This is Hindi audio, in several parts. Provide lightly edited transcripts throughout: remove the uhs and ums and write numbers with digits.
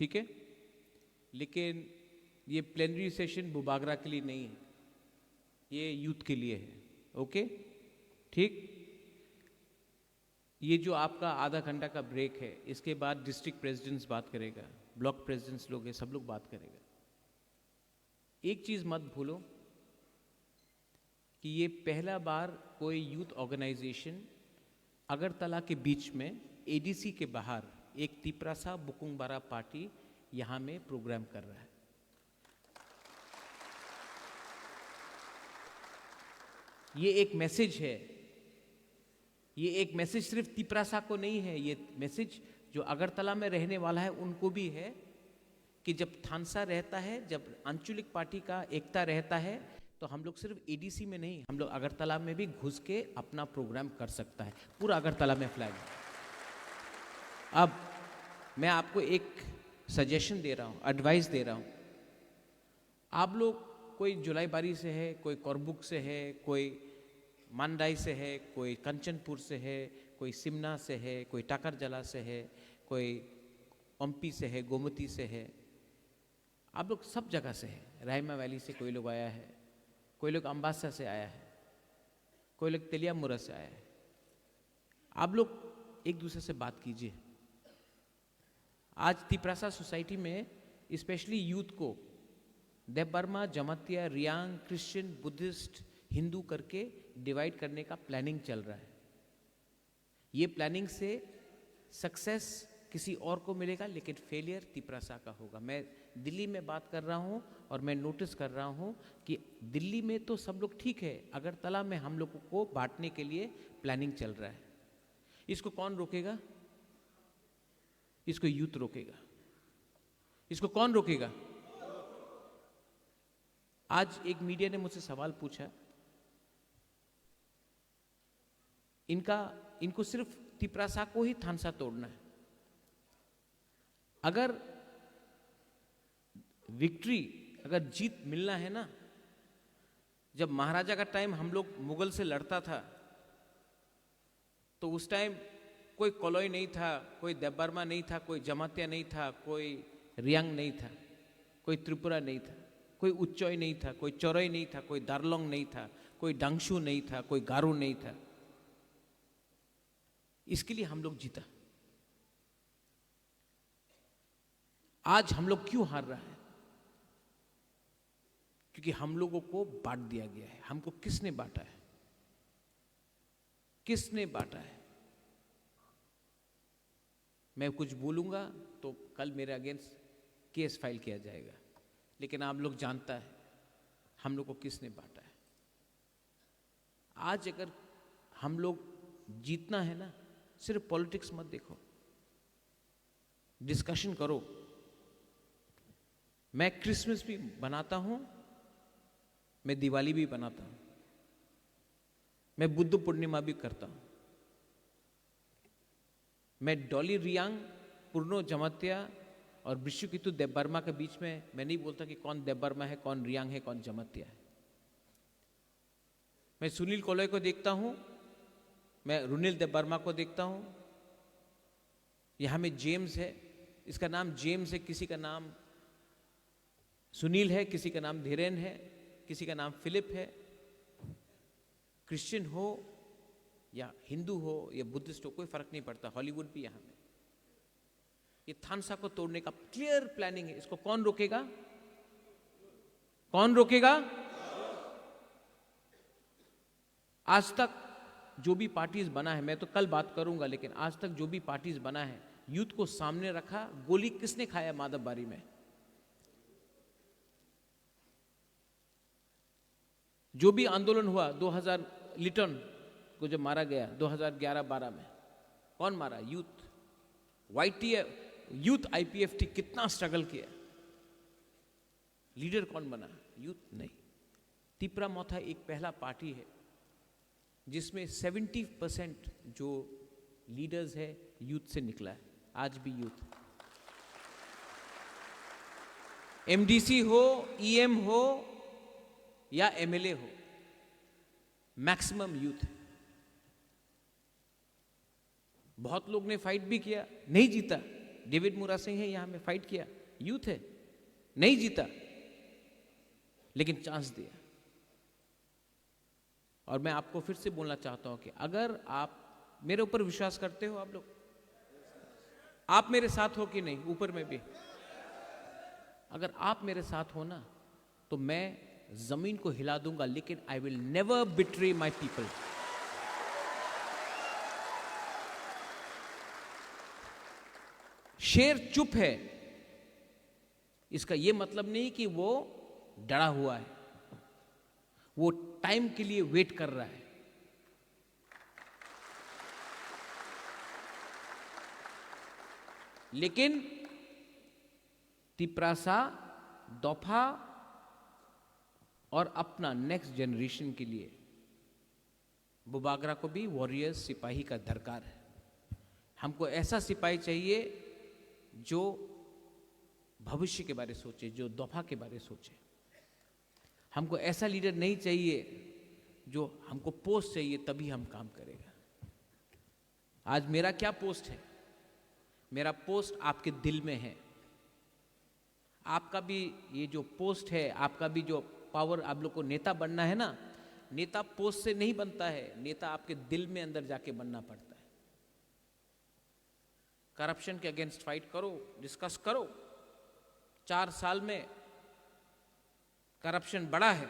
ठीक है, लेकिन ये प्लेनरी सेशन बुबागरा के लिए नहीं है, ये यूथ के लिए है। ओके, ठीक। ये जो आपका आधा घंटा का ब्रेक है, इसके बाद डिस्ट्रिक्ट प्रेसिडेंट्स बात करेगा, ब्लॉक प्रेसिडेंट्स लोग हैं, सब लोग बात करेगा। एक चीज मत भूलो कि ये पहला बार कोई यूथ ऑर्गेनाइजेशन अगरतला के बीच में एडीसी के बाहर एक तिपरासा बुकुंगबारा पार्टी यहां में प्रोग्राम कर रहा है। ये एक मैसेज है, ये एक मैसेज सिर्फ तिपरासा को नहीं है, ये मैसेज जो अगरतला में रहने वाला है उनको भी है कि जब थानसा रहता है, जब आंचलिक पार्टी का एकता रहता है, तो हम लोग सिर्फ एडीसी में नहीं, हम लोग अगरतला में भी घुस के अपना प्रोग्राम कर सकता है। पूरा अगरतला में फ्लैग। अब मैं आपको एक सजेशन दे रहा हूँ, एडवाइस दे रहा हूँ। आप लोग कोई जुलाईबारी से है, कोई कोरबुक से है, कोई मांडाई से है, कोई कंचनपुर से है, कोई सिमना से है, कोई टाकरजला से है, कोई ओम्पी से है, गोमती से है, आप लोग सब जगह से है। रायमा वैली से कोई लोग आया है, कोई लोग अम्बासा से आया है, कोई लोग तेलियामुरा से आया है। आप लोग एक दूसरे से बात कीजिए। आज तिपरासा सोसाइटी में स्पेशली यूथ को देवबर्मा, जमातिया, रियांग, क्रिश्चियन, बुद्धिस्ट, हिंदू करके डिवाइड करने का प्लानिंग चल रहा है। ये प्लानिंग से सक्सेस किसी और को मिलेगा, लेकिन फेलियर तिपरासा का होगा। मैं दिल्ली में बात कर रहा हूँ और मैं नोटिस कर रहा हूँ कि दिल्ली में तो सब लोग ठीक है, अगरतला में हम लोगों को बांटने के लिए प्लानिंग चल रहा है। इसको कौन रोकेगा? इसको यूथ रोकेगा। इसको कौन रोकेगा? आज एक मीडिया ने मुझसे सवाल पूछा, इनको सिर्फ तिपरासा को ही थानसा तोड़ना है। अगर विक्ट्री, अगर जीत मिलना है ना, जब महाराजा का टाइम हम लोग मुगल से लड़ता था, तो उस टाइम कोई कोलोई नहीं था, कोई देवबर्मा नहीं था, कोई जमातिया नहीं था, कोई रियांग नहीं था, कोई त्रिपुरा नहीं था, कोई उच्चोई नहीं था, कोई चौरई नहीं था, कोई दारलोंग नहीं था, कोई डांगशू नहीं था, कोई गारो नहीं था। इसके लिए हम लोग जीता। आज हम लोग क्यों हार रहा है? क्योंकि हम लोगों को बांट दिया गया है। हमको किसने बांटा है? किसने बांटा है? मैं कुछ बोलूंगा तो कल मेरे अगेंस्ट केस फाइल किया जाएगा, लेकिन आप लोग जानता है हम लोग को किसने बांटा है। आज अगर हम लोग जीतना है ना, सिर्फ पॉलिटिक्स मत देखो, डिस्कशन करो। मैं क्रिसमस भी बनाता हूं, मैं दिवाली भी बनाता हूं, मैं बुद्ध पूर्णिमा भी करता हूं, मैं डॉली रियांग, पूर्णो जमातिया और विश्वकितु देवबर्मा के बीच में मैं नहीं बोलता कि कौन देवबर्मा है, कौन रियांग है, कौन जमातिया है। मैं सुनील कोलोई को देखता हूं, मैं रुनिल देवबर्मा को देखता हूं। यहां में जेम्स है, इसका नाम जेम्स है, किसी का नाम सुनील है, किसी का नाम धीरेन है, किसी का नाम फिलिप है। क्रिश्चियन हो या हिंदू हो या बुद्धिस्ट हो, कोई फर्क नहीं पड़ता। हॉलीवुड भी यहां में। ये थानसा को तोड़ने का क्लियर प्लानिंग है। इसको कौन रोकेगा? कौन रोकेगा? आज तक जो भी पार्टीज बना है, मैं तो कल बात करूंगा, लेकिन आज तक जो भी पार्टीज बना है, यूथ को सामने रखा। गोली किसने खाया माधवबारी में? जो भी आंदोलन हुआ 2000 लिटन को जब मारा गया 2011-12 में, कौन मारा? यूथ। YTF यूथ IPFT कितना स्ट्रगल किया, लीडर कौन बना? यूथ नहीं। तिपरा मोथा एक पहला पार्टी है जिसमें 70% जो लीडर्स है यूथ से निकला है। आज भी यूथ, MDC हो, EM हो या MLA हो, मैक्सिमम यूथ है। बहुत लोग ने फाइट भी किया, नहीं जीता, डेविड मुरा सिंह है, यहां में फाइट किया, यूथ है, नहीं जीता, लेकिन चांस दिया। और मैं आपको फिर से बोलना चाहता हूं कि अगर आप मेरे ऊपर विश्वास करते हो, आप लोग, आप मेरे साथ हो कि नहीं, ऊपर में भी, अगर आप मेरे साथ हो ना, तो मैं जमीन को हिला दूंगा, लेकिन I will never betray my people. शेर चुप है, इसका यह मतलब नहीं कि वो डरा हुआ है, वो टाइम के लिए वेट कर रहा है। लेकिन तिपरासा, दोफा और अपना नेक्स्ट जनरेशन के लिए बुबागरा को भी वॉरियर्स, सिपाही का दरकार है। हमको ऐसा सिपाही चाहिए जो भविष्य के बारे सोचे, जो दोफा के बारे सोचे। हमको ऐसा लीडर नहीं चाहिए जो हमको पोस्ट चाहिए तभी हम काम करेगा। आज मेरा क्या पोस्ट है? मेरा पोस्ट आपके दिल में है। आपका भी ये जो पोस्ट है, आपका भी जो पावर, आप लोग को नेता बनना है ना, नेता पोस्ट से नहीं बनता है, नेता आपके दिल में अंदर जाके बनना पड़ता है। करप्शन के अगेंस्ट फाइट करो, डिस्कस करो। 4 साल में करप्शन बढ़ा है,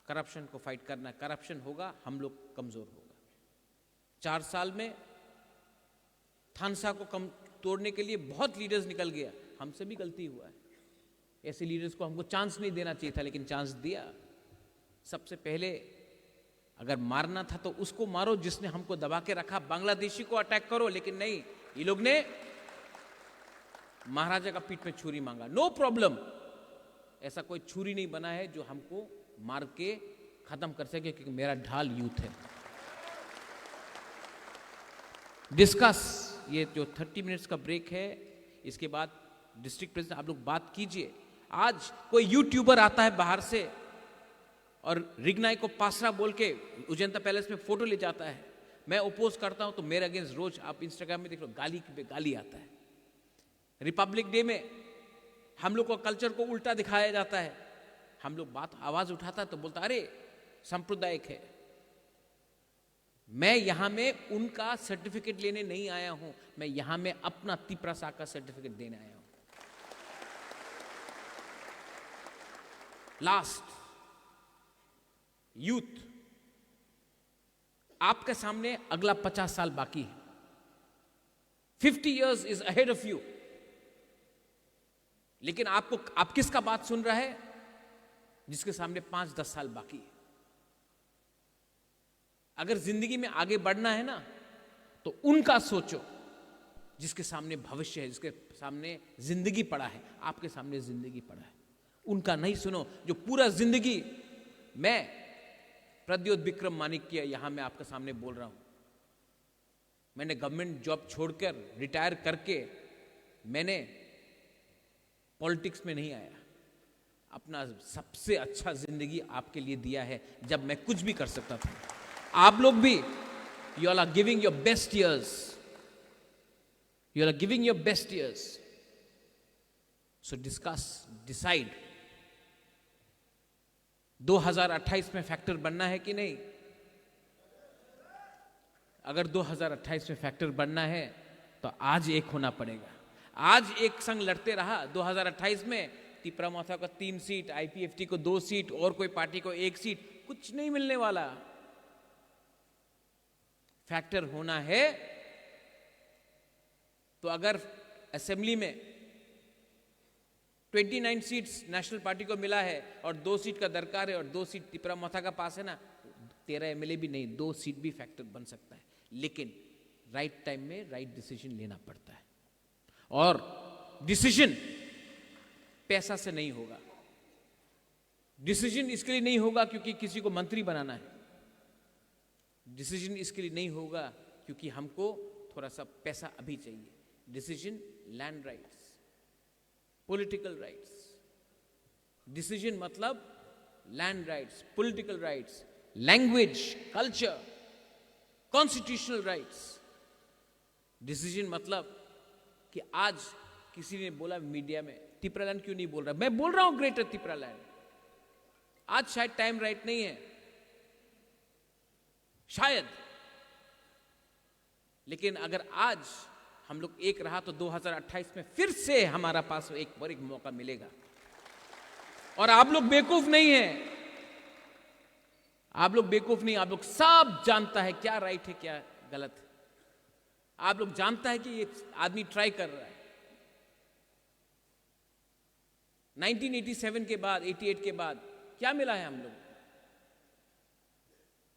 करप्शन को फाइट करना। करप्शन होगा, हम लोग कमजोर होगा। 4 साल में थानसा को कम तोड़ने के लिए बहुत लीडर्स निकल गया, हमसे भी गलती हुआ है। ऐसे लीडर्स को हमको चांस नहीं देना चाहिए था, लेकिन चांस दिया। सबसे पहले अगर मारना था तो उसको मारो जिसने हमको दबा के रखा, बांग्लादेशी को अटैक करो, लेकिन नहीं, ये लोग ने महाराजा का पीठ में छुरी मांगा। नो प्रॉब्लम, ऐसा कोई छुरी नहीं बना है जो हमको मार के खत्म कर सके, क्योंकि मेरा ढाल यूथ है। डिस्कस, ये जो 30 मिनट्स का ब्रेक है, इसके बाद डिस्ट्रिक्ट प्रेसिडेंट आप लोग बात कीजिए। आज कोई यूट्यूबर आता है बाहर से और रिगनाई को पासरा बोल के उजंता पैलेस में फोटो ले जाता है, मैं ओपोज करता हूं, तो मेरे अगेंस्ट रोज आप इंस्टाग्राम में देख लो, गाली पे गाली आता है। रिपब्लिक डे में हम लोग को कल्चर को उल्टा दिखाया जाता है। हम लोग बात आवाज उठाता है तो बोलता अरे सांप्रदायिक है। मैं यहां में उनका सर्टिफिकेट लेने नहीं आया हूं, मैं यहां में अपना तिपरासा का सर्टिफिकेट देने आया हूं। लास्ट, यूथ, आपके सामने अगला 50 साल बाकी है। 50 years is ahead of you. लेकिन आप किसका बात सुन रहा है? जिसके सामने 5-10 साल बाकी है। अगर जिंदगी में आगे बढ़ना है ना, तो उनका सोचो जिसके सामने भविष्य है, जिसके सामने जिंदगी पड़ा है। आपके सामने जिंदगी पड़ा है, उनका नहीं सुनो जो पूरा जिंदगी। मैं प्रद्योत विक्रम मानिक्य यहां मैं आपके सामने बोल रहा हूं, मैंने गवर्नमेंट जॉब छोड़कर रिटायर करके मैंने पॉलिटिक्स में नहीं आया। अपना सबसे अच्छा जिंदगी आपके लिए दिया है, जब मैं कुछ भी कर सकता था। आप लोग भी, you all are giving your best years, you all are giving your best years. So discuss, decide. 2028 में फैक्टर बनना है कि नहीं? अगर 2028 में फैक्टर बनना है तो आज एक होना पड़ेगा। आज एक संग लड़ते रहा 2028 में, तिपरामाथा को 3 सीट, आईपीएफटी को 2 सीट और कोई पार्टी को 1 सीट, कुछ नहीं मिलने वाला। फैक्टर होना है तो अगर असेंबली में 29 सीट्स नेशनल पार्टी को मिला है और 2 सीट का दरकार है और 2 सीट तिपरामाथा का पास है ना, 13 एमएलए भी नहीं, 2 सीट भी फैक्टर बन सकता है। लेकिन राइट टाइम में राइट डिसीजन लेना पड़ता है। और डिसीजन पैसा से नहीं होगा। डिसीजन इसके लिए नहीं होगा क्योंकि किसी को मंत्री बनाना है। डिसीजन इसके लिए नहीं होगा क्योंकि हमको थोड़ा सा पैसा अभी चाहिए। Decision land rights, political rights. Decision मतलब land rights, political rights, language, culture, constitutional rights. Decision मतलब कि आज किसी ने बोला मीडिया में तिपरालैंड क्यों नहीं बोल रहा, मैं बोल रहा हूं ग्रेटर तिपरालैंड। आज शायद टाइम राइट नहीं है, शायद, लेकिन अगर आज हम लोग एक रहा तो 2028 में फिर से हमारा पास एक बार एक मौका मिलेगा। और आप लोग बेवकूफ नहीं हैं, आप लोग बेवकूफ नहीं, आप लोग सब जानता है क्या राइट है क्या गलत है। आप लोग जानता है कि ये आदमी ट्राई कर रहा है। 1987 के बाद, 88 के बाद क्या मिला है हम लोग?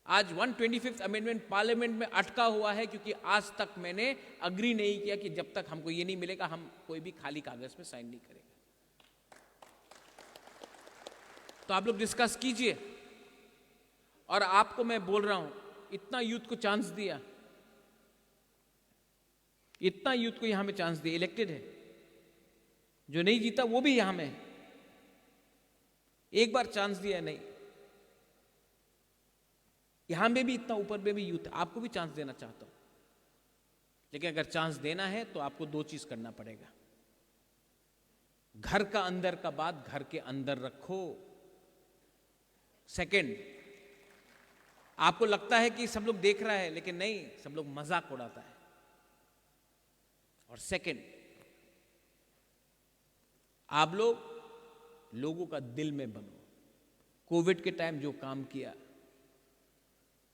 आज 125th अमेंडमेंट पार्लियामेंट में अटका हुआ है क्योंकि आज तक मैंने अग्री नहीं किया कि जब तक हमको ये नहीं मिलेगा हम कोई भी खाली कागज में साइन नहीं करेंगे। तो आप लोग डिस्कस कीजिए। और आपको मैं बोल रहा हूं, इतना यूथ को चांस दिया, इतना यूथ को यहां में चांस दिया, इलेक्टेड है, जो नहीं जीता वो भी यहां में है, एक बार चांस दिया नहीं, यहां में भी इतना ऊपर में भी यूथ, आपको भी चांस देना चाहता हूं। लेकिन अगर चांस देना है तो आपको दो चीज करना पड़ेगा। घर का अंदर का बात घर के अंदर रखो। सेकंड, आपको लगता है कि सब लोग देख रहा है, लेकिन नहीं, सब लोग मजाक उड़ाता है। और सेकंड, आप लोगों का दिल में बनो। कोविड के टाइम जो काम किया,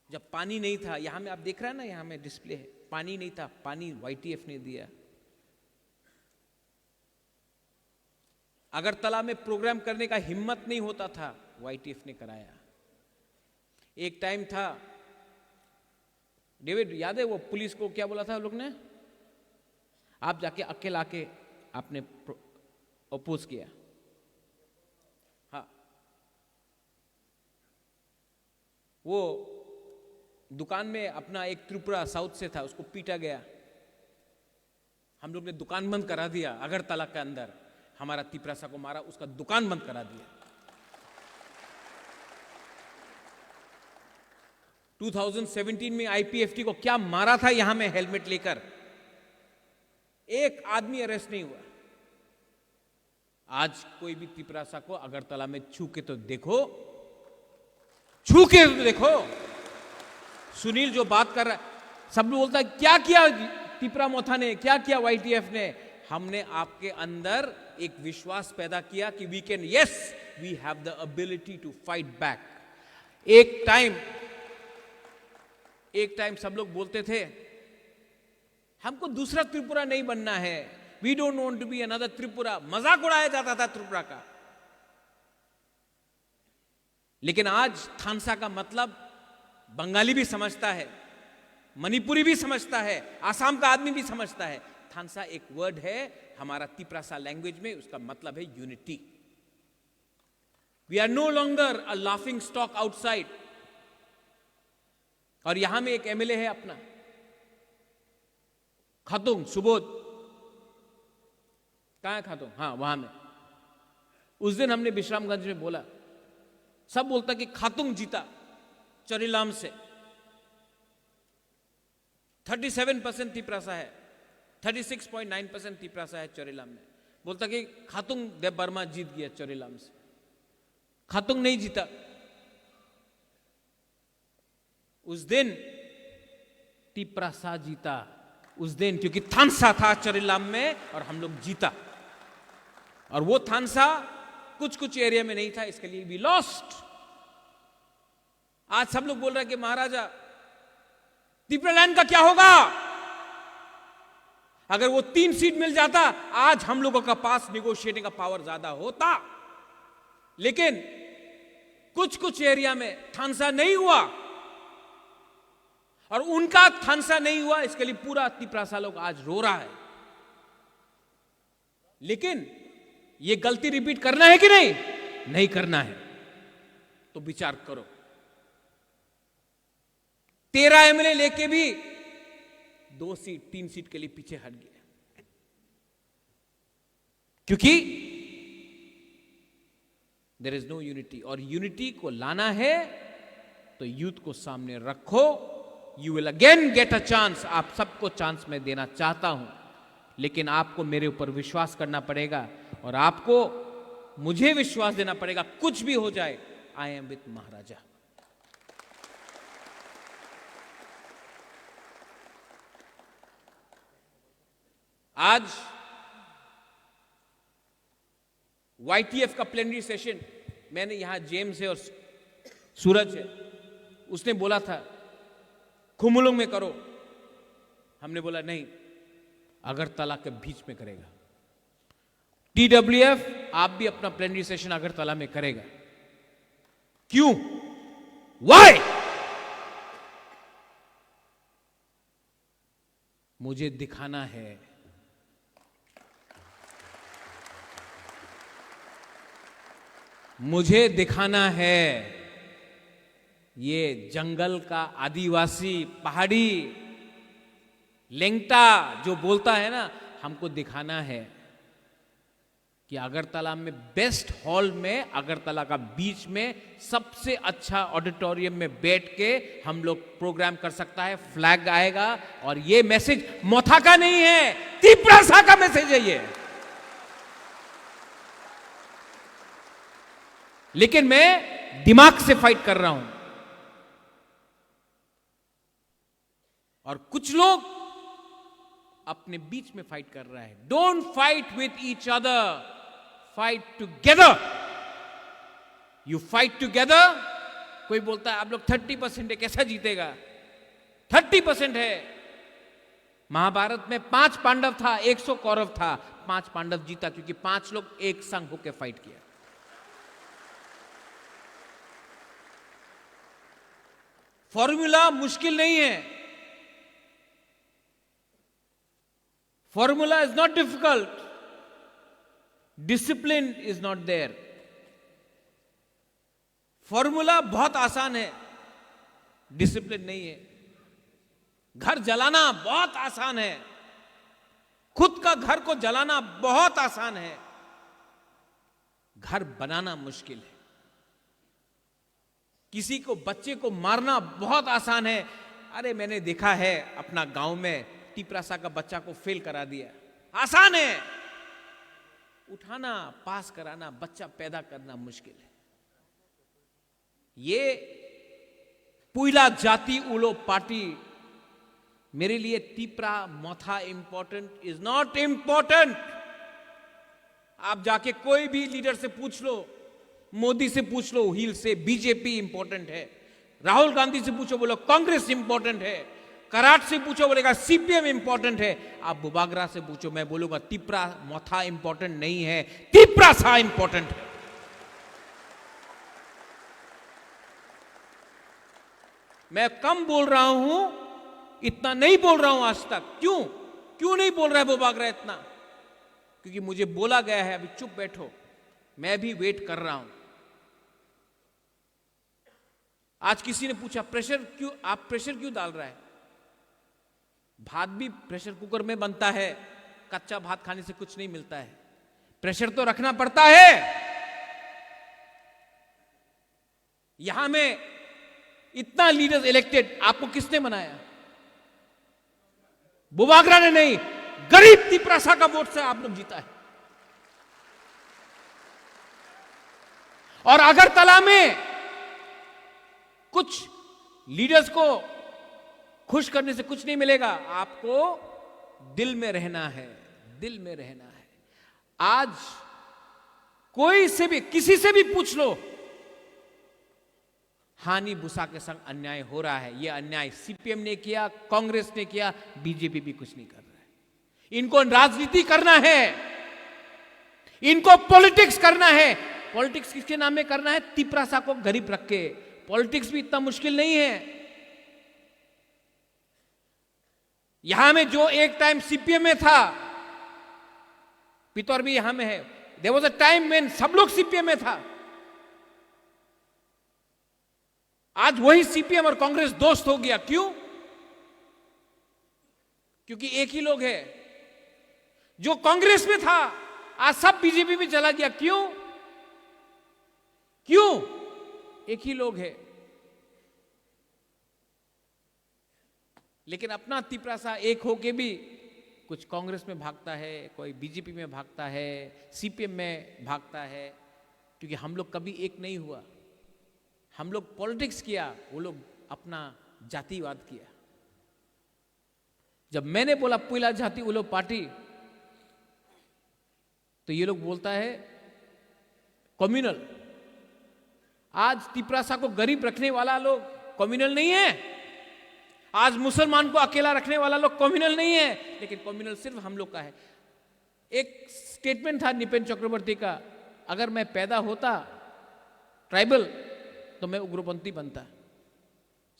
जब पानी नहीं था, यहां में आप देख रहे हैं ना, यहां में डिस्प्ले है, पानी नहीं था, पानी YTF ने दिया। अगरतला में प्रोग्राम करने का हिम्मत नहीं होता था, YTF ने कराया। एक टाइम था, डेविड याद है वो पुलिस को क्या बोला था लोग ने, आप जाके अकेला के आपने अपोज किया। हाँ, वो दुकान में अपना एक त्रिपुरा साउथ से था, उसको पीटा गया, हम लोग ने दुकान बंद करा दिया। अगरतला के अंदर हमारा तिपरासा को मारा, उसका दुकान बंद करा दिया। 2017 में IPFT को क्या मारा था यहां में हेलमेट लेकर, एक आदमी अरेस्ट नहीं हुआ। आज कोई भी तिपरासा को अगरतला में छू के तो देखो, छू के तो देखो। सुनील जो बात कर रहा है, सब लोग बोलता है क्या किया तिपरा मोथा ने, क्या किया YTF ने। हमने आपके अंदर एक विश्वास पैदा किया कि we can, yes we have the ability to fight back. एक टाइम सब लोग बोलते थे हमको दूसरा त्रिपुरा नहीं बनना है, we don't want to be another Tripura, मजाक उड़ाया जाता था त्रिपुरा का। लेकिन आज थानसा का मतलब बंगाली भी समझता है, मणिपुरी भी समझता है, आसाम का आदमी भी समझता है। थानसा एक वर्ड है हमारा तिपरासा लैंग्वेज में, उसका मतलब है unity. We are no longer a laughing stock outside. और यहां में एक MLA है अपना खातुंग सुबोध, कहां है खातुंग, हाँ वहां में। उस दिन हमने विश्रामगंज में बोला, सब बोलता कि खातुंग जीता चरीलाम से, 37% तिपरासा है, 36.9% तिपरासा है चरीलाम में। बोलता कि खातुंग देव बर्मा जीत गया चरीलाम से, खातुंग नहीं जीता। उस दिन तिपरासा जीता, उस दिन, क्योंकि थानसा था चरीलाम में और हम लोग जीता। और वो थानसा कुछ कुछ एरिया में नहीं था, इसके लिए वी लॉस्ट। आज सब लोग बोल रहे हैं कि महाराजा तिपरालैंड का क्या होगा? अगर वो 3 सीट मिल जाता, आज हम लोगों का पास निगोशिएटिंग का पावर ज्यादा होता। लेकिन कुछ कुछ एरिया में थानसा नहीं हुआ, और उनका थानसा नहीं हुआ, इसके लिए पूरा तिपरासा लोग आज रो रहा है। लेकिन ये गलती रिपीट करना है कि नहीं? नहीं करना है तो विचार करो। 13 MLA लेके भी 2 सीट 3 सीट के लिए पीछे हट गए, क्योंकि देयर इज नो यूनिटी। और यूनिटी को लाना है तो यूथ को सामने रखो, you will again get a chance. आप सबको चांस मैं देना चाहता हूं, लेकिन आपको मेरे ऊपर विश्वास करना पड़ेगा और आपको मुझे विश्वास देना पड़ेगा, कुछ भी हो जाए, आई एम विथ महाराजा। आज YTF का प्लेनरी सेशन, मैंने यहां जेम्स है और सूरज है, उसने बोला था खुमुलुंग में करो, हमने बोला नहीं, अगरतला के बीच में करेगा। TWF आप भी अपना प्लेनरी सेशन अगरतला में करेगा। क्यों? वाई? मुझे दिखाना है, मुझे दिखाना है ये जंगल का आदिवासी पहाड़ी लेंगटा जो बोलता है ना, हमको दिखाना है कि अगरतला में बेस्ट हॉल में, अगरतला का बीच में सबसे अच्छा ऑडिटोरियम में बैठ के हम लोग प्रोग्राम कर सकता है। फ्लैग आएगा और ये मैसेज मोथा का नहीं है, तिप्रासा का मैसेज है ये। लेकिन मैं दिमाग से फाइट कर रहा हूं और कुछ लोग अपने बीच में फाइट कर रहा है। Don't fight with each other, fight together. You fight together. कोई बोलता है आप लोग 30% है, कैसा जीतेगा? 30% है। महाभारत में 5 पांडव था, 100 कौरव था, 5 पांडव जीता क्योंकि 5 लोग एक संग होकर फाइट किया। फॉर्मूला मुश्किल नहीं है, formula is not difficult, discipline is not there. Formula बहुत आसान है, डिसिप्लिन नहीं है। घर जलाना बहुत आसान है, खुद का घर को जलाना बहुत आसान है, घर बनाना मुश्किल है। किसी को, बच्चे को मारना बहुत आसान है। अरे मैंने देखा है अपना गांव में, टिपरासा का बच्चा को फेल करा दिया, आसान है। उठाना, पास कराना, बच्चा पैदा करना मुश्किल है। ये पुइला जाति उलो पार्टी, मेरे लिए टिपरा मोथा इंपॉर्टेंट इज नॉट इंपॉर्टेंट। आप जाके कोई भी लीडर से पूछ लो, मोदी से पूछ लो, हिल से बीजेपी इंपॉर्टेंट है। राहुल गांधी से पूछो, बोलो कांग्रेस इंपॉर्टेंट है। कराट से पूछो, बोलेगा CPM इंपॉर्टेंट है। आप बुबागरा से पूछो, मैं बोलूंगा तिप्रा मोथा इंपॉर्टेंट नहीं है, तिप्रासा इंपॉर्टेंट है। मैं कम बोल रहा हूं, इतना नहीं बोल रहा हूं आज तक। क्यों नहीं बोल रहा है बुबागरा इतना? क्योंकि मुझे बोला गया है अभी चुप बैठो, मैं भी वेट कर रहा हूं। आज किसी ने पूछा प्रेशर क्यों, आप प्रेशर क्यों डाल रहा है? भात भी प्रेशर कुकर में बनता है, कच्चा भात खाने से कुछ नहीं मिलता है, प्रेशर तो रखना पड़ता है। यहां में इतना लीडर्स इलेक्टेड, आपको किसने बनाया? बुबागरा ने नहीं, गरीब तिप्रासा का वोट से आप लोग जीता है। और अगरतला में कुछ लीडर्स को खुश करने से कुछ नहीं मिलेगा, आपको दिल में रहना है, दिल में रहना है। आज कोई से भी, किसी से भी पूछ लो, हानि बुसा के संग अन्याय हो रहा है। यह अन्याय CPM ने किया, कांग्रेस ने किया, बीजेपी भी कुछ नहीं कर रहा है। इनको राजनीति करना है, इनको पॉलिटिक्स करना है। पॉलिटिक्स किसके नाम में करना है? तिप्रासा को गरीब रख के। पॉलिटिक्स भी इतना मुश्किल नहीं है। यहां में जो एक टाइम CPM में था, पितौर भी यहां में है, there was a time when सब लोग CPM में था। आज वही CPM और कांग्रेस दोस्त हो गया। क्यों? क्योंकि एक ही लोग है। जो कांग्रेस में था आज सब बीजेपी में चला गया। क्यों? एक ही लोग है। लेकिन अपना तिप्रासा एक होके भी कुछ कांग्रेस में भागता है, कोई बीजेपी में भागता है, सीपीएम में भागता है, क्योंकि हम लोग कभी एक नहीं हुआ। हम लोग पॉलिटिक्स किया, वो लोग अपना जातिवाद किया। जब मैंने बोला पुइला जाति वो लोग पार्टी, तो ये लोग बोलता है कम्युनल। आज तिपरासा को गरीब रखने वाला लोग कम्युनल नहीं है, आज मुसलमान को अकेला रखने वाला लोग कम्युनल नहीं है, लेकिन कम्युनल सिर्फ हम लोग का है। एक स्टेटमेंट था निपेन चक्रवर्ती का, अगर मैं पैदा होता ट्राइबल तो मैं उग्रपंथी बनता।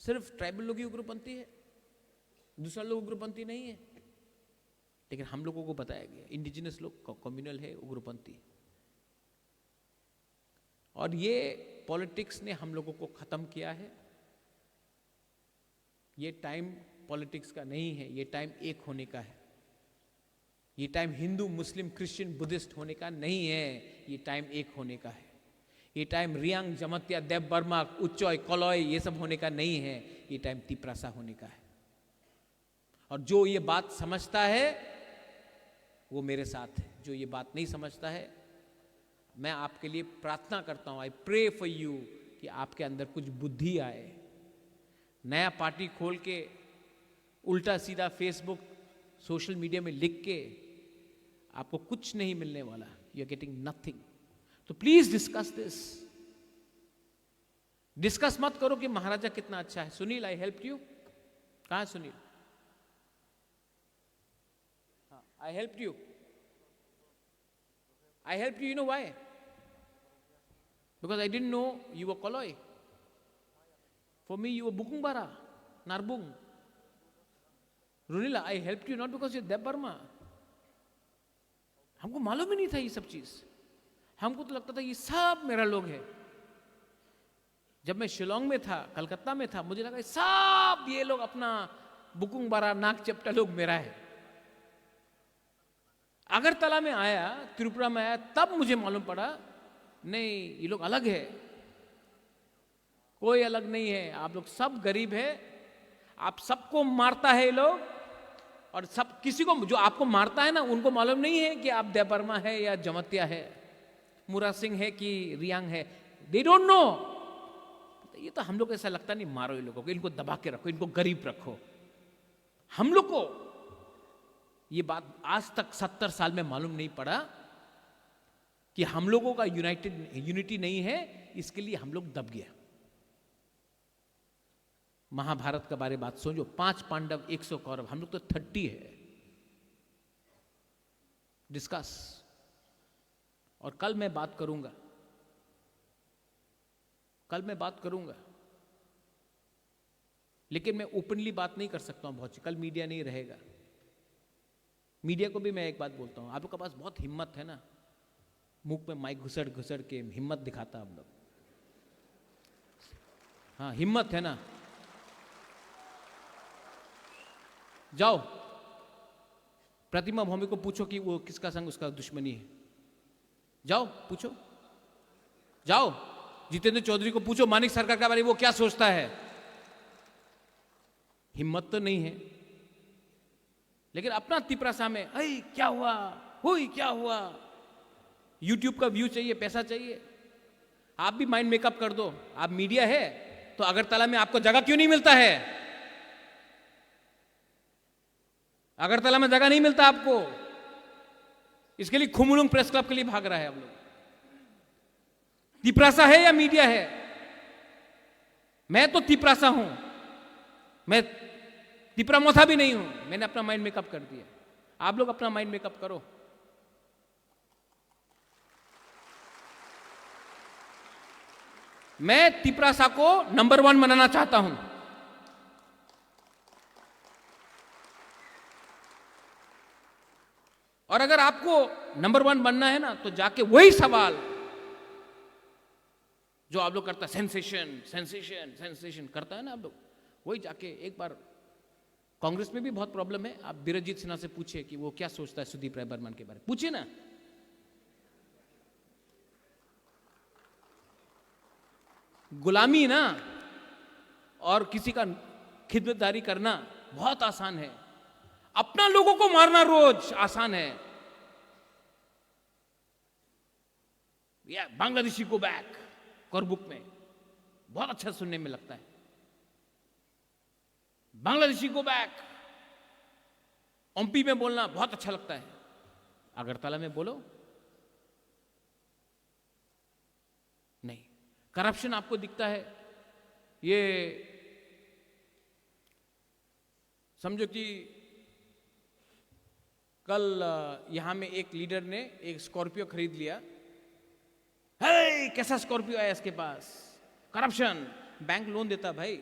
सिर्फ ट्राइबल लोग ही उग्रपंथी है, दूसरा लोग उग्रपंथी नहीं है। लेकिन हम लोगों को बताया गया इंडिजिनस लोग कम्युनल है, उग्रपंथी। और ये पॉलिटिक्स ने हम लोगों को खत्म किया है। ये टाइम पॉलिटिक्स का नहीं है, ये टाइम एक होने का है। ये time Hindu Muslim Christian Buddhist होने का नहीं है, ये टाइम एक होने का है। ये टाइम रियांग जमत्या देव बर्मा उच्चॉय कलॉय ये सब होने का नहीं है, ये टाइम तिपरासा होने का है। और जो ये बात समझता है वो मेरे साथ है, जो ये बात नहीं समझता है मैं आपके लिए प्रार्थना करता हूं, आई प्रे फॉर यू कि आपके अंदर कुछ बुद्धि आए। नया पार्टी खोल के उल्टा सीधा फेसबुक सोशल मीडिया में लिख के आपको कुछ नहीं मिलने वाला, यू आर गेटिंग नथिंग। तो प्लीज डिस्कस दिस। डिस्कस मत करो कि महाराजा कितना अच्छा है। Sunil, I help you. कहां है Sunil? I helped you. I helped you, you know why? Because I didn't know you were Koloi. For me, you were Bukungbara, Narbung. Runila, I helped you not because you're Deb Burma. हमको मालूम ही नहीं था ये सब चीज। हमको तो लगता था ये सब मेरा लोग है। जब मैं शिलोंग में था, कलकत्ता में था, मुझे लगा सब ये लोग अपना बुकुंगबारा नाक चपटा लोग मेरा है। अगरतला में आया, त्रिपुरा में आया, तब मुझे मालूम पड़ा नहीं, ये लोग अलग है। कोई अलग नहीं है, आप लोग सब गरीब है, आप सबको मारता है ये लोग। और सब किसी को जो आपको मारता है ना, उनको मालूम नहीं है कि आप देबर्मा है या जमत्या है, मुरा सिंह है कि रियांग है। They don't know. ये तो हम लोग ऐसा लगता नहीं, मारो ये लोगों को, इनको दबा के रखो, इनको गरीब रखो। हम लोग को ये बात आज तक 70 साल में मालूम नहीं पड़ा कि हम लोगों का यूनिटी नहीं है, इसके लिए हम लोग दब गया। महाभारत के बारे में बात सोचो, 5 पांडव 100 कौरव, हम लोग तो 30 है। डिस्कस। और कल मैं बात करूंगा, लेकिन मैं ओपनली बात नहीं कर सकता हूं बहुत। कल मीडिया नहीं रहेगा। मीडिया को भी मैं एक बात बोलता हूं, आप लोग के पास बहुत हिम्मत है ना, मुंह में माइक घुसड़ घुसड़ के हिम्मत दिखाता हम लोग। हाँ, हिम्मत है ना, जाओ प्रतिमा भौमिक को पूछो कि वो किसका संग उसका दुश्मनी है। जाओ पूछो, जाओ जितेंद्र चौधरी को पूछो मानिक सरकार के बारे में वो क्या सोचता है। हिम्मत तो नहीं है। लेकिन अपना तिपरासा में क्या हुआ, क्या हुआ, यूट्यूब का व्यू चाहिए, पैसा चाहिए। आप भी माइंड मेकअप कर दो। आप मीडिया है तो अगरतला में आपको जगह क्यों नहीं मिलता है? अगरतला में जगह नहीं मिलता आपको, इसके लिए खुमलुंग प्रेस क्लब के लिए भाग रहा है। आप लोग तिपरासा है या मीडिया है? मैं तो तिपरासा हूं, मैं तिपरामोथा भी नहीं हूं। मैंने अपना माइंड मेकअप कर दिया। आप लोग अपना माइंड मेकअप करो। मैं तिपरासा को नंबर 1 बनाना चाहता हूं। और अगर आपको नंबर 1 बनना है ना, तो जाके वही सवाल जो आप लोग करता है, सेंसेशन सेंसेशन सेंसेशन करता है ना आप लोग, वही जाके एक बार। कांग्रेस में भी बहुत प्रॉब्लम है। आप बीरजीत सिन्हा से पूछिए कि वो क्या सोचता है सुदीप राय बर्मन के बारे में, पूछिए ना। गुलामी ना और किसी का खिदमतदारी करना बहुत आसान है। अपना लोगों को मारना रोज आसान है। या बांग्लादेशी को बैक कोर बुक में बहुत अच्छा सुनने में लगता है, बांग्लादेशी को बैक। एमपी में बोलना बहुत अच्छा लगता है, अगरतला में बोलो नहीं। करप्शन आपको दिखता है, ये समझो कि कल यहां में एक लीडर ने एक स्कॉर्पियो खरीद लिया। हे, कैसा स्कॉर्पियो आया इसके पास, करप्शन। बैंक लोन देता भाई।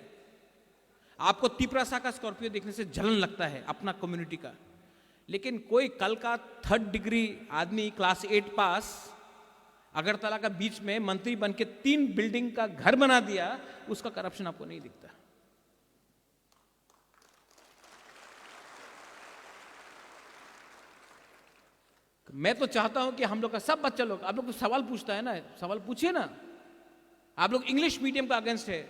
आपको तिपरासा का स्कॉर्पियो देखने से जलन लगता है अपना कम्युनिटी का, लेकिन कोई कल का 3rd डिग्री आदमी क्लास 8 पास अगरतला का बीच में मंत्री बन के 3 बिल्डिंग का घर बना दिया, उसका करप्शन आपको नहीं दिखता। मैं तो चाहता हूं कि हम लोग का सब बच्चा लोग, आप लोग को सवाल पूछता है ना, सवाल पूछिए ना। आप लोग इंग्लिश मीडियम का अगेंस्ट है,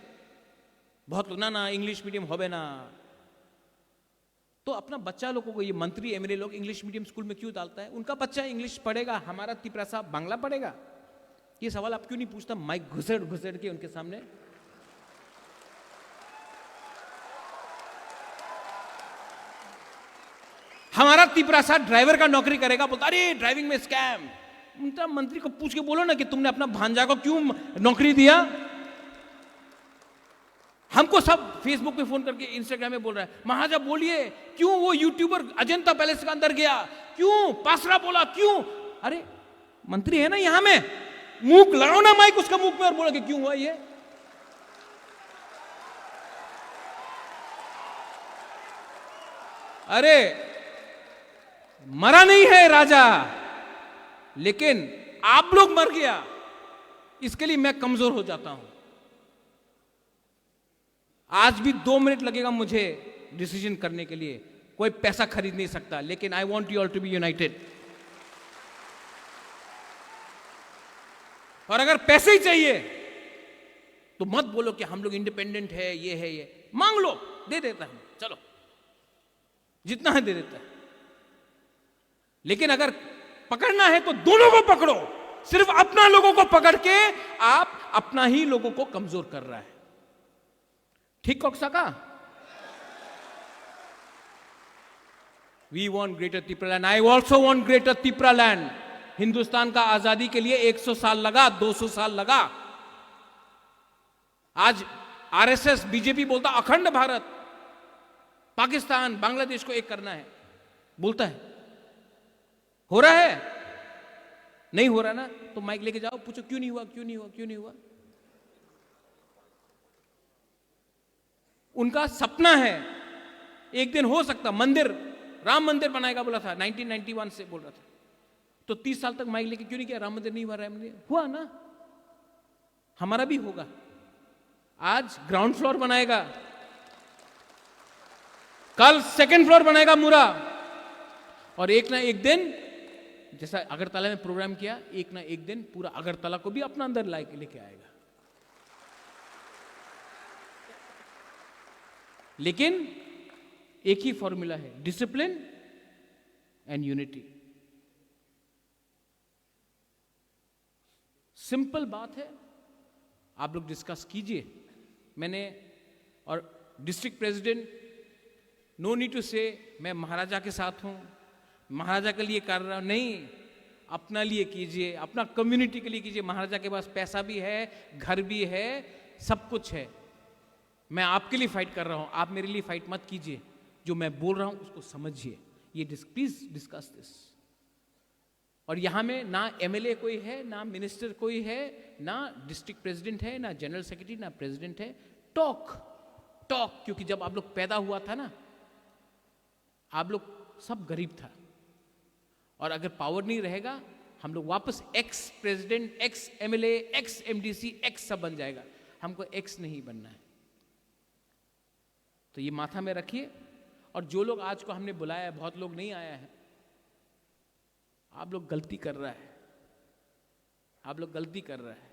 बहुत लोग ना इंग्लिश मीडियम होवे ना, तो अपना बच्चा लोगों को, ये मंत्री एमएलए लोग इंग्लिश मीडियम स्कूल में क्यों डालता है? उनका बच्चा इंग्लिश पढ़ेगा, हमारा तिपरासा बांग्ला पढ़ेगा। ये सवाल आप क्यों नहीं पूछता माइक घुसेड़ घुसेड़ के उनके सामने? हमारा तिपरासा ड्राइवर का नौकरी करेगा, बोलता अरे ड्राइविंग में स्कैम। उनका मंत्री को पूछ के बोलो ना कि तुमने अपना भांजा को क्यों नौकरी दिया। हमको सब फेसबुक पे फोन करके, इंस्टाग्राम में बोल रहा है, महाराजा बोलिए क्यों वो यूट्यूबर अजंता पैलेस के अंदर गया, क्यों पासरा बोला, क्यों? अरे मंत्री है ना यहां में, मुंह लगाओ ना माइक उसका मुंह में और बोला कि क्यों हुआ ये। अरे मरा नहीं है राजा, लेकिन आप लोग मर गया, इसके लिए मैं कमजोर हो जाता हूं। आज भी 2 मिनट लगेगा मुझे डिसीजन करने के लिए, कोई पैसा खरीद नहीं सकता, लेकिन I want you all to be united. और अगर पैसे ही चाहिए तो मत बोलो कि हम लोग इंडिपेंडेंट है, ये मांग लो, दे देता हूं, चलो जितना है दे देता है। लेकिन अगर पकड़ना है तो दोनों को पकड़ो। सिर्फ अपना लोगों को पकड़ के आप अपना ही लोगों को कमजोर कर रहा है। ठीक कॉक्सा का? We want greater Tipra land, I also want greater Tipra land. Hindustan का आजादी के लिए 100 साल लगा, 200 साल लगा। आज आरएसएस बीजेपी बोलता अखंड भारत, पाकिस्तान बांग्लादेश को एक करना है, बोलता है। हो रहा है? नहीं हो रहा ना, तो माइक लेके जाओ, पूछो क्यों नहीं हुआ, क्यों नहीं हुआ, क्यों नहीं हुआ। उनका सपना है एक दिन हो सकता, मंदिर, राम मंदिर बनाएगा बोला था, 1991 से बोल रहा था। तो 30 साल तक माइक लेके क्यों नहीं किया? राम मंदिर नहीं हुआ, राम मंदिर हुआ ना, हमारा भी होगा। आज ग्राउंड फ्लोर बनाएगा, कल 2nd फ्लोर बनाएगा मुरा, और एक ना एक दिन, जैसा अगरतला में प्रोग्राम किया, एक ना एक दिन पूरा अगरतला को भी अपना अंदर लेके आएगा। लेकिन एक ही फॉर्मूला है, डिसिप्लिन एंड यूनिटी। सिंपल बात है, आप लोग डिस्कस कीजिए। मैंने और district president, no need to say मैं महाराजा के साथ हूं, महाराजा के लिए कर रहा हूं, नहीं, अपना लिए कीजिए, अपना कम्युनिटी के लिए कीजिए। महाराजा के पास पैसा भी है, घर भी है, सब कुछ है। मैं आपके लिए फाइट कर रहा हूं, आप मेरे लिए फाइट मत कीजिए। जो मैं बोल रहा हूं उसको समझिए। ये प्लीज डिस्कस दिस। और यहां में ना एमएलए कोई है, ना मिनिस्टर कोई है, ना डिस्ट्रिक्ट प्रेसिडेंट है, ना जनरल सेक्रेटरी, ना प्रेसिडेंट है। टॉक, क्योंकि जब आप लोग पैदा हुआ था ना, आप लोग सब गरीब था, और अगर पावर नहीं रहेगा, हम लोग वापस ex president, ex MLA, x MDC, x सब बन जाएगा। हमको एक्स नहीं बनना है। तो ये माथा में रखिए। और जो लोग आज को हमने बुलाया है, बहुत लोग नहीं आया है, आप लोग गलती कर रहा है, आप लोग गलती कर रहा है।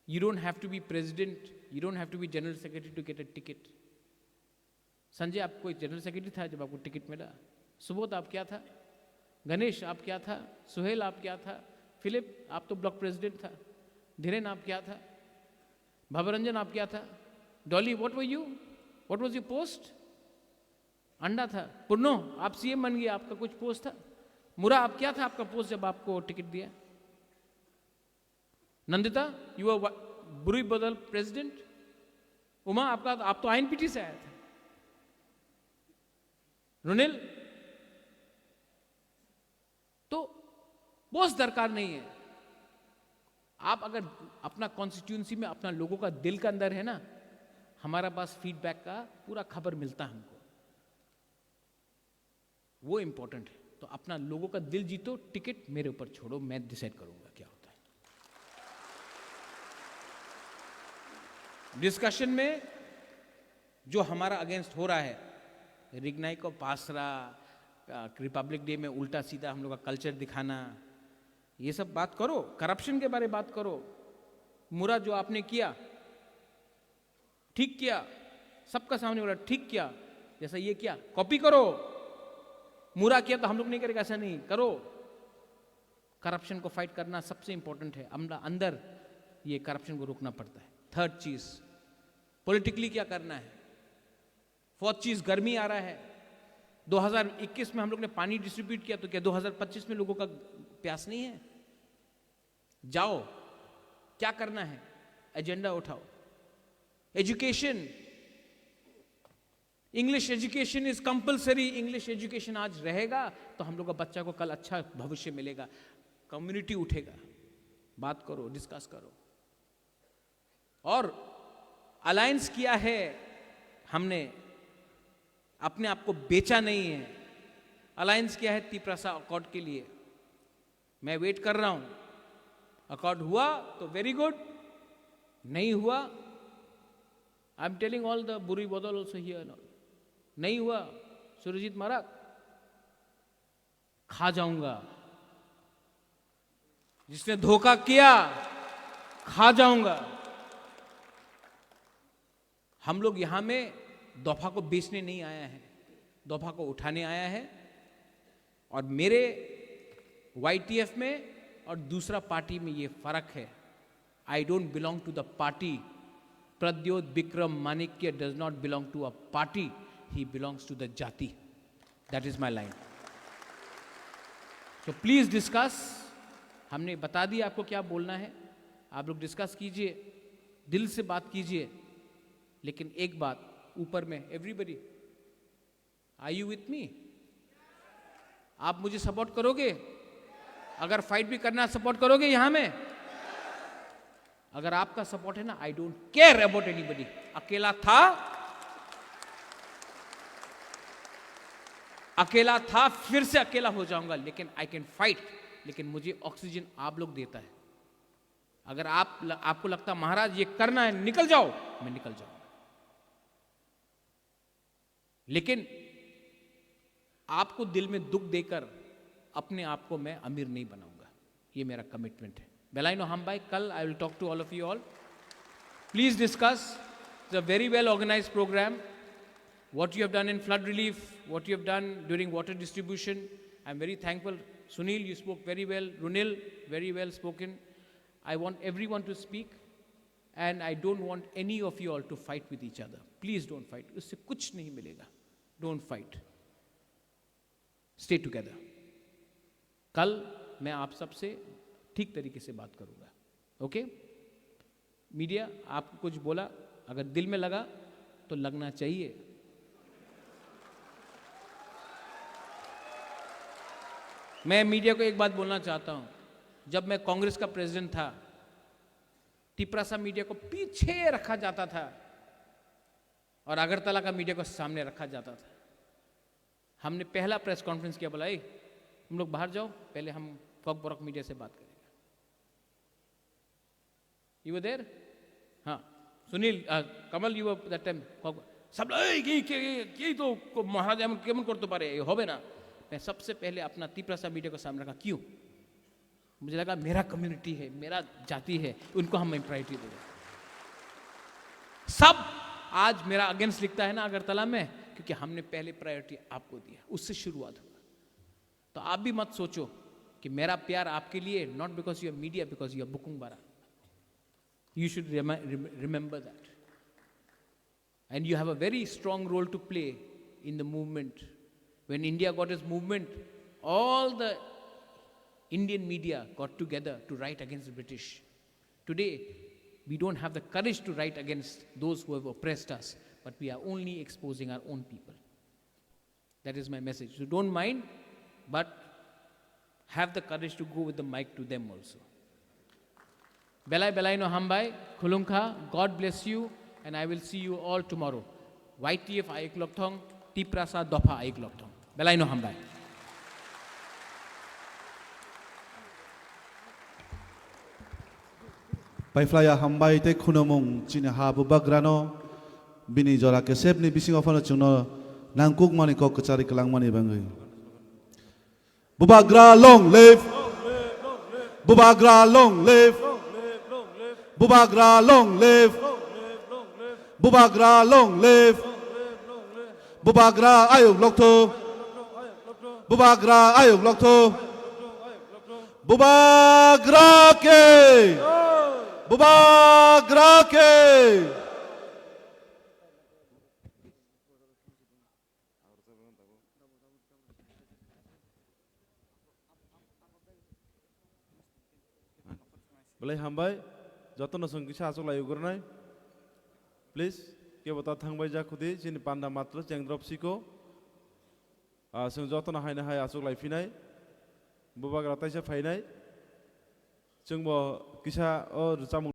You don't have to be president, you don't have to be general secretary to get a ticket. Sanjay आप कोई जनरल सेक्रेटरी था जब आपको टिकट मिला? सुबोध आप क्या था? गणेश आप क्या था? सुहेल आप क्या था? फिलिप आप तो ब्लॉक प्रेसिडेंट था। धीरेन आप क्या था? भवरंजन आप क्या था? Dolly what were you? What was your post? अंडा था। पुन्नो आप सीएम बन गए, आपका कुछ पोस्ट था? मुरा आप क्या था आपका पोस्ट जब आपको टिकट दिया? नंदिता यू आर बुरी बदल प्रेसिडेंट। उमा आपका आप तो आईएनपीटी से आया था। रुनिल तो पोस्ट दरकार नहीं है। आप अगर अपना कॉन्स्टिट्यूंसी में अपना लोगों का दिल का अंदर है ना, हमारा पास फीडबैक का पूरा खबर मिलता है हमको, वो इंपॉर्टेंट है। तो अपना लोगों का दिल जीतो, टिकट मेरे ऊपर छोड़ो, मैं डिसाइड करूंगा क्या होता है। डिस्कशन में जो हमारा अगेंस्ट हो रहा है, रिग्नाई को पासरा, रिपब्लिक डे में उल्टा सीधा हम लोग का कल्चर दिखाना, ये सब बात करो। करप्शन के बारे में बात करो। मुरा जो आपने किया ठीक किया, सबका सामने बोला ठीक किया, जैसा ये किया कॉपी करो। मुरा किया तो हम लोग नहीं करेगा, ऐसा नहीं करो। करप्शन को फाइट करना सबसे इंपॉर्टेंट है। अंदर ये करप्शन को रोकना पड़ता है। थर्ड चीज पॉलिटिकली क्या करना है। फोर्थ चीज गर्मी आ रहा है। 2021 में हम लोग ने पानी डिस्ट्रीब्यूट किया, तो क्या 2025 में लोगों का प्यास नहीं है? जाओ, क्या करना है, एजेंडा उठाओ। Education, English education is compulsory. English education आज रहेगा तो हम लोग का बच्चा को कल अच्छा भविष्य मिलेगा। कम्युनिटी उठेगा, बात करो, डिस्कस करो। और अलायंस किया है हमने, अपने आप को बेचा नहीं है। अलायंस किया है तिपरासा अकॉर्ड के लिए। मैं वेट कर रहा हूं, अकॉर्ड हुआ तो वेरी गुड, नहीं हुआ I am telling all the बुरी बदल ऑल्सो हियर, नहीं हुआ सुरजीत मारा खा जाऊंगा। जिसने धोखा किया खा जाऊंगा। हम लोग यहां में दफा को बेचने नहीं आया है, दफा को उठाने आया है। और मेरे YTF में और दूसरा पार्टी में ये फर्क है। I don't belong to the party. Pradyot Vikram Manikya does not belong to a party, he belongs to the जाति। That is my line. So please discuss. हमने बता दिया आपको क्या बोलना है, आप लोग डिस्कस कीजिए, दिल से बात कीजिए। लेकिन एक बात ऊपर में, everybody are you with me? आप मुझे सपोर्ट करोगे? अगर फाइट भी करना सपोर्ट करोगे यहां में? अगर आपका सपोर्ट है ना, I don't care about anybody. अकेला था, फिर से अकेला हो जाऊंगा, लेकिन आई कैन फाइट। लेकिन मुझे ऑक्सीजन आप लोग देता है। अगर आपको लगता महाराज ये करना है, निकल जाओ, मैं निकल जाऊंगा। लेकिन आपको दिल में दुख देकर अपने आप को मैं अमीर नहीं बनाऊंगा, ये मेरा कमिटमेंट है। बेलाइनो हम भाई, कल I will talk to all of you all. Please discuss the very well organised programme, what you have done in flood relief, what you have done during water distribution. I'm very thankful. Sunil, you spoke very well. Runil, very well spoken. I want everyone to speak, and I don't want any of you all to fight with each other. Please don't fight. उससे कुछ नहीं मिलेगा. Don't fight. Stay together. कल मैं आप सबसे ठीक तरीके से बात करूंगा. ओके? मीडिया, आपको कुछ बोला, अगर दिल में लगा तो लगना चाहिए. मैं मीडिया को एक बात बोलना चाहता हूं. जब मैं कांग्रेस का प्रेसिडेंट था, टिपरासा मीडिया को पीछे रखा जाता था और अगरतला का मीडिया को सामने रखा जाता था. हमने पहला प्रेस कॉन्फ्रेंस किया, बोला तुम लोग बाहर जाओ, पहले हम कॉकबोरक मीडिया से बात करेंगे. You were there? हाँ, Sunil, Kamal, you were that time. सब ये तो महाराज हम केमन करते पारे, होबे ना. मैं सबसे पहले अपना तिपरासा मीडिया को सामने रखा. क्यों? मुझे लगा मेरा कम्युनिटी है, मेरा जाति है, उनको हम प्रायोरिटी देंगे. सब आज मेरा अगेंस्ट लिखता है ना अगरतला में, क्योंकि हमने पहले प्रायोरिटी आपको दिया, उससे शुरुआत हुआ। तो आप भी मत सोचो कि मेरा प्यार आपके लिए not because you are media, because you are बुकुंग बारा। You should remember that. And you have a very strong role to play in the movement. When India got its movement, all the Indian media got together to write against the British. Today, we don't have the courage to write against those who have oppressed us, but we are only exposing our own people. That is my message. So don't mind, but have the courage to go with the mic to them also. Belai belai no hambai, khulungkha, God bless you, and I will see you all tomorrow. YTF Aik Lokthong, Tiprasa Dopha Aik Lokthong. Belai no hambai. Paiflaya hambai te khunamung chini habu bagrano bini jora ke sep ni bising ofano chungno nangkuk mani kok kecari kelang mani bangai. Bubagra long live. Bubagra long live. Bubagra long live. Bubagra long live. Bubagra ayuk lokto. Bubagra ayuk lokto. Bubagra ke. Bubagra ke. Belai hambai, jotono sengkisa asok layu gurnai. Please, ke bota thangbai jakudi sini panda matra jeng drop siko. Seng jotono haina hai asok lai finai. Bubagra taisa fainai. Seng bo kisah or